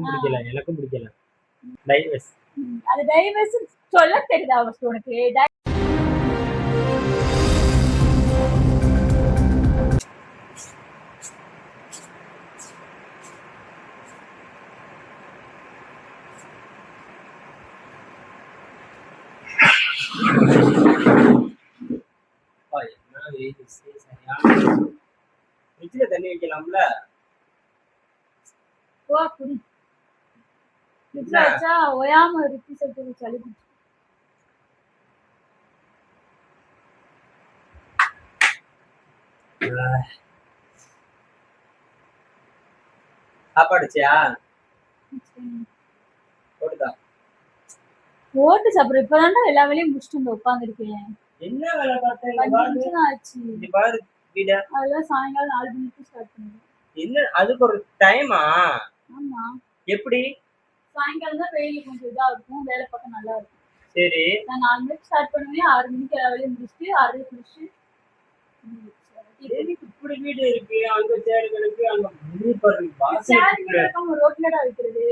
பிடிக்கல, எனக்கும் பிடிக்கல. டைவர்ஸ். அது டைவர்ஸ் சொல்ல தெரியுதா ஃபர்ஸ்ட் உனக்கு? ஃப்ரிட்ஜ்ல தண்ணி வைக்கலாம்ல? போ குடி. ஃப்ரிட்ஜ்ல வச்சா ஓயாம இருக்கு சொல்லிட்டு சளி பிடிச்சு. சாப்பாடுச்சியா? போட்டுதா? போட்டு சாப்பிடுறேன். இப்பதான்டா எல்லா வேலையும் முடிச்சுட்டு வந்து உட்காந்துருக்கேன். என்ன வேலை பார்த்தேன்? ஆச்சு. பாரு வீட. அதெல்லாம் சாயங்காலம் 4 மணிக்கு ஸ்டார்ட் பண்ணுவேன். என்ன அதுக்கு ஒரு டைமா? ஆமா. எப்படி? சாயங்காலம் தான் வெயில் கொஞ்சம் இதா இருக்கும், வேலை பார்க்க நல்லா இருக்கும். சரி. நான் 4 மணிக்கு ஸ்டார்ட் பண்ணுவேன், 6 மணிக்கு எல்லா வேலையும் முடிச்சுட்டு 6 குளிச்சு இப்படி வீடு இருக்கு, அங்க சேர் கிடக்கு, அங்க ரோட்லடா வைக்கிறது.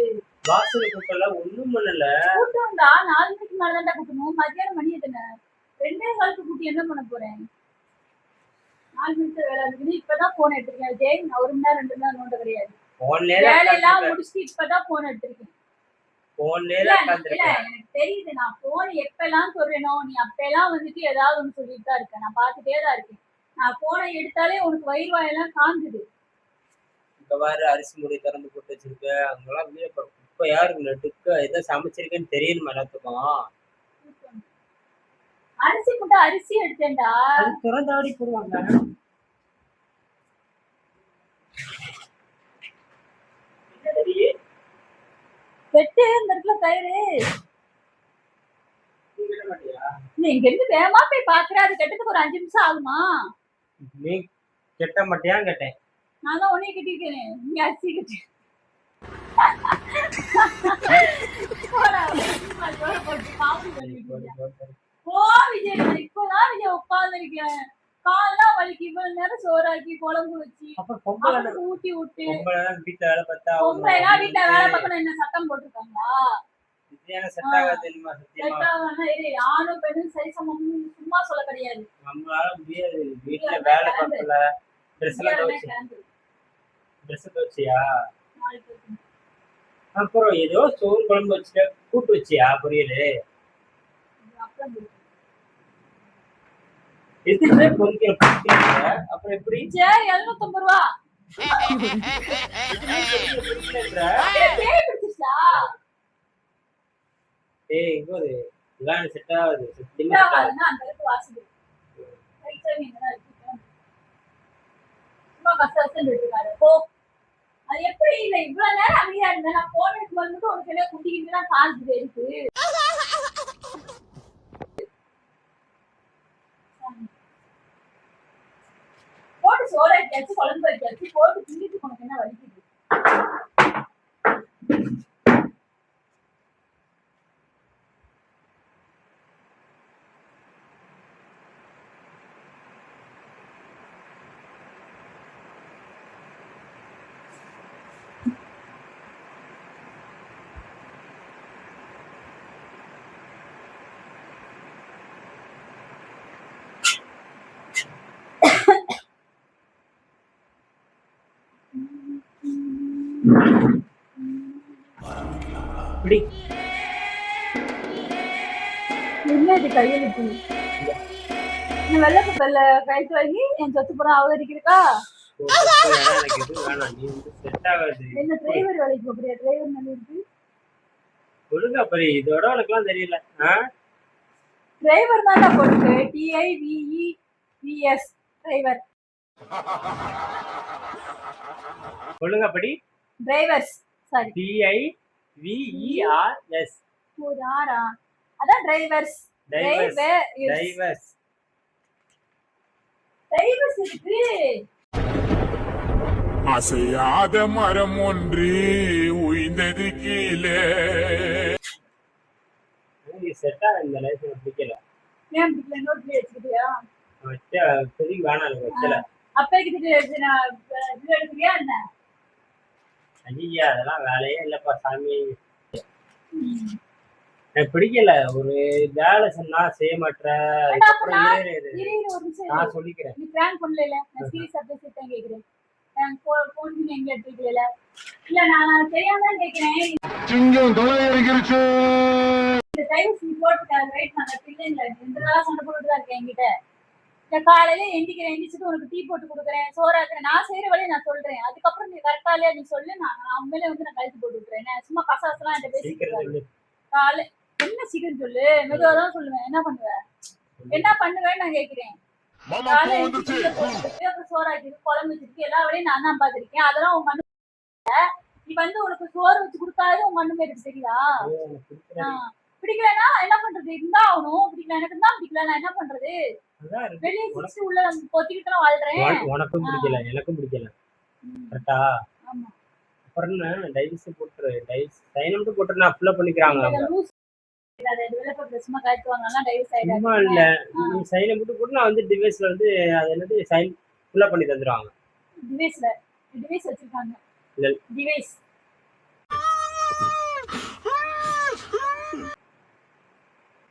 வாசல் கூட்டலாம் ஒண்ணும் பண்ணல. கூட்டம்டா 4 மணிக்கு மேலதான்டா கூட்டணும். மத்தியானம் மணி எத்தனை? 2:15 கூட்டி என்ன பண்ண போறேன்? 4 மணிக்கு வேலை இருக்குது. இப்பதான் போன் எடுத்திருக்கேன். ஜெய், நான் 1 மணி நேரம் 2 மணி நேரம் நோண்ட கிடையாது. வேலையெல்லாம் முடிச்சுட்டு இப்பதான் போன் எடுத்திருக்கேன். எனக்கு தெரியுது, நான் போன் எப்பெல்லாம் சொல்றேனோ நீ அப்பெல்லாம் வந்துட்டு ஏதாவது ஒண்ணு சொல்லிட்டு தான் இருக்கேன். நான் பாத்துட்டே தான் இருக்கேன். நான் போனை எடுத்தாலே உனக்கு வயிறு வாயெல்லாம் காஞ்சுது. இப்ப வேற அரிசி மூடி திறந்து போட்டு வச்சிருக்க, அங்கெல்லாம் இப்ப யாருக்கு நட்டுக்க எதை சமைச்சிருக்கேன்னு தெரியணுமா எல்லாத்துக்கும்? அரிசி முட்டை அரிசி எடுத்தேன்டா. திறந்தாடி போடுவாங்க. வெட்டு இந்த இடத்துல கயிறு. நீ இங்க இருந்து வேகமா போய் பாக்குற, அது கெட்டதுக்கு ஒரு 5 நிமிஷம் ஆகுமா? நீ கெட்ட மாட்டியான்னு கேட்டேன். நான் தான் உன்னைய கட்டிருக்கேன். நீ அரிசி கட்டி. போ விஜய், இப்பதான் விஜய் உட்கார்ந்துருக்கேன். கால்லாம் வலிக்கு. இவ்வளவு நேரம் சோறாக்கி குழம்பு வச்சு ஊட்டி விட்டு வீட்டுல வேலை பார்த்தா வீட்டுல வேலை பார்க்கணும். என்ன சட்டம் போட்டிருக்காங்களா? ஆணும் பெண்ணும் சரி சமம் சும்மா சொல்ல கிடையாது. நம்மளால முடியாது. வீட்டுல வேலை பார்க்கல. ட்ரெஸ் துவச்சியா? அப்புறம் ஏதோ சோறு குழம்பு வச்சுட்ட, கூட்டு வச்சியா? பொரியலு அப்புறம் எப்படி? 750 ரூபா. செட் ஆகுது. அது எப்படி இல்ல இவ்வளவு நேரம் அமைதியா இருந்தேன். நான் போனதுக்கு வந்துட்டு ஒரு சில குட்டிக்கிட்டு தான் காசு போயிருக்கு. போட்டு சோறு வைக்காச்சு, குழம்பு வைக்காச்சு, போட்டு திங்கிட்டு உனக்கு என்ன வலிக்குது? கையெழுத்து வெள்ளப்பல்ல கைத்து வாங்கி என் சொத்து புறம் அவதரிக்கிறக்கா? என்ன டிரைவர் வேலைக்கு போறியா? டிரைவர் நல்ல இருக்கு. ஒழுங்கா பரி, இதோட உனக்குலாம் தெரியல. டிரைவர் தான் போட்டு TIVEVS டிரைவர். ஒழுங்கா படி. Drivers sorry TIVERS. ஓராரா அதான் டிரைவர்ஸ். டிரைவர்ஸ் இருக்கு. அசையாத மரம் ஒன்று உயிர்ந்தது கீழே. செட்டா இந்த லைஃப் பிடிக்கல. ஏன் பிடிக்கல? நோட் வச்சுக்கிட்டியா? வச்சா சரி வேணாம் வைக்கல. அப்பைக்கு எடுக்கிறியா என்ன? ஐயா அதெல்லாம் வேலையே இல்லப்பா சாமி. ம். எனக்கு பிடிக்கல. ஒரு வேலை சொன்னா செய்ய மாட்ற. அதுக்கப்புறம் இரு இரு. இரு இரு ஒரு நிமிஷம் இரு. நான் சொல்லிக்கிறேன். நீ பிராங்க் பண்ணல நான் சீரியஸா பேசிட்டேன் கேக்குறேன். போன் பண்ணி எங்க எடுத்துக்கல இல்ல நான் தெரியாம கேக்குறேன். சிங்கம் தொலை இருக்கிறச்சு. இந்த டைம்ஸ் நீ போட்டுக்காத ரைட் நான் பிள்ளைங்கள 2 நாளா சண்டை போட்டுட்டு தான் இருக்கேன் என்கிட்ட. நான் காலையில எந்திரிச்சிட்டு உனக்கு டீ போட்டு கொடுக்குறேன், சோறாக்குறேன். நான் செய்யற வேலையை நான் சொல்றேன். அதுக்கப்புறம் நீ கரெக்டா இல்லையா நீ சொல்லு. நான் உண்மையிலே வந்து நான் கழுத்து போட்டு விட்டுறேன். நான் சும்மா கசாசெல்லாம் என்கிட்ட பேசிட்டு சீக்கிரம் இருக்காது. சொல்லு. காலை என்ன சீக்கிரம் சொல்லு. மெதுவா தான் சொல்லுவேன். என்ன பண்ணுவேன் என்ன பண்ணுவேன்னு நான் கேக்குறேன். மாமா காலை கோவம் வந்துருச்சு. எந்திரிச்சு போட்டுட்டு அப்புறம் சோறாக்கிட்டு குழம்பு வச்சிருக்கு எல்லா வேலையும் நான் தான் பாத்திருக்கேன். அதெல்லாம் உங்க அண்ணன் நீ வந்து உனக்கு சோறு வச்சு கொடுக்காது உங்க அண்ணன் பேருக்கு தெரியுதா? எனக்கு பிடிக்கல. பிடிக்கலன்னா என்ன பண்றது? இருந்தா ஆகணும். பிடிக்கல எனக்கு தான் பிடிக்கல நான் என்ன பண்றது? அதான் இருக்கு. வெளியே சிரிச்சு உள்ள பொத்திக்கிட்டு நான் வாழ்றேன். உனக்கும் பிடிக்கல எனக்கும் பிடிக்கல. கரெக்டா? ஆமா. அப்புறம் என்ன டைவர்ஸ் போட்டுரு. டைவர்ஸ் சைன் மட்டும் போட்டுரு. நான் ஃபுல்லா பண்ணிக்கிறாங்க அவங்க. சும்மா கழுத்து வாங்கலாம் டைவர்ஸ் சும்மா ஆயிடாது. இல்ல. நீ சைனை மட்டும் போட்டு நான் வந்து டிவைஸ்ல வந்து அது என்னது சைன் ஃபுல்லா பண்ணி தந்துருவாங்க. டிவைஸ் வச்சிருக்காங்க. இல்ல. Device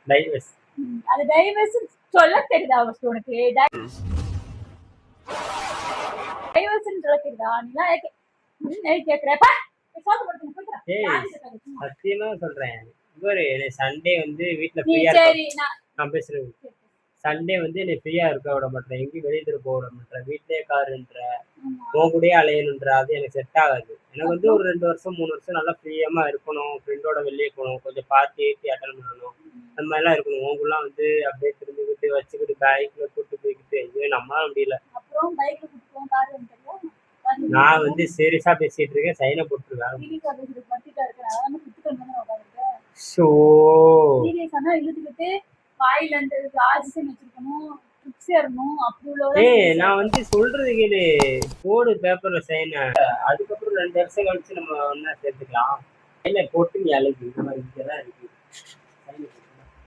divorce. அது டைவர்ஸ் சொல்ல தெரியுதா ஃபர்ஸ்ட் உனக்கு? டைவர்ஸ் சொல்ல தெரியுதா? நீ கேக்குறப்ப பேசாத படுத்து போய்டா. ஏய் சத்தியமா சொல்றேன். இவரு சண்டே வந்து வீட்ல நீ ஃப்ரீயா சரி இருக்க. நான் பேசுறேன். சண்டே வந்து என்னை ஃப்ரீயா இருக்க விட மாட்டேன். எங்கேயும் வெளியே போக விட மாட்டேன். வீட்லயே காருன்ற உன் கூடயே அலையணுன்ற அது எனக்கு செட் ஆகாது. எனக்கு வந்து ஒரு 2 வருஷம் 3 வருஷம் நல்லா ஃப்ரீயமா இருக்கணும். ஃப்ரெண்டோட வெளியே போகணும். கொஞ்சம் பார்ட்டி ஏற்றி அட்டன் பண்ணணும். அந்த மாதிரிலாம் இருக்கணும். உங்களாம் வந்து அப்படியே திரும்பிக்கிட்டு வச்சுக்கிட்டு பைக்ல கூட்டு போய்கிட்டு ஐயோ நம்மளால முடியல. அப்புறம் பைக்ல கூட்டிட்டு கார் வந்துட்டோம். நான் வந்து சீரியஸா பேசிட்டு இருக்கேன். சைனை போட்டுருவேன். சீரியஸா பேசிட்டு பட்டிட்டா இருக்கேன். அதான் குத்துட்டு வந்து உட்காந்துருக்கேன். ஸோ சீரியஸானா இழுத்துக்கிட்டு வாயில இருந்து ஆக்சிஜன் வச்சிருக்கணும், ட்ரிப்ஸ் ஏறணும் அப்படி ஏய் நான் வந்து சொல்றது கேளு. போடு பேப்பர்ல சைனை. அதுக்கப்புறம் 2 வருஷம் கழிச்சு நம்ம ஒண்ணா சேர்த்துக்கலாம். சைனை போட்டு நீ அழைக்கு. இந்த மாதிரி தான் இருக்கு.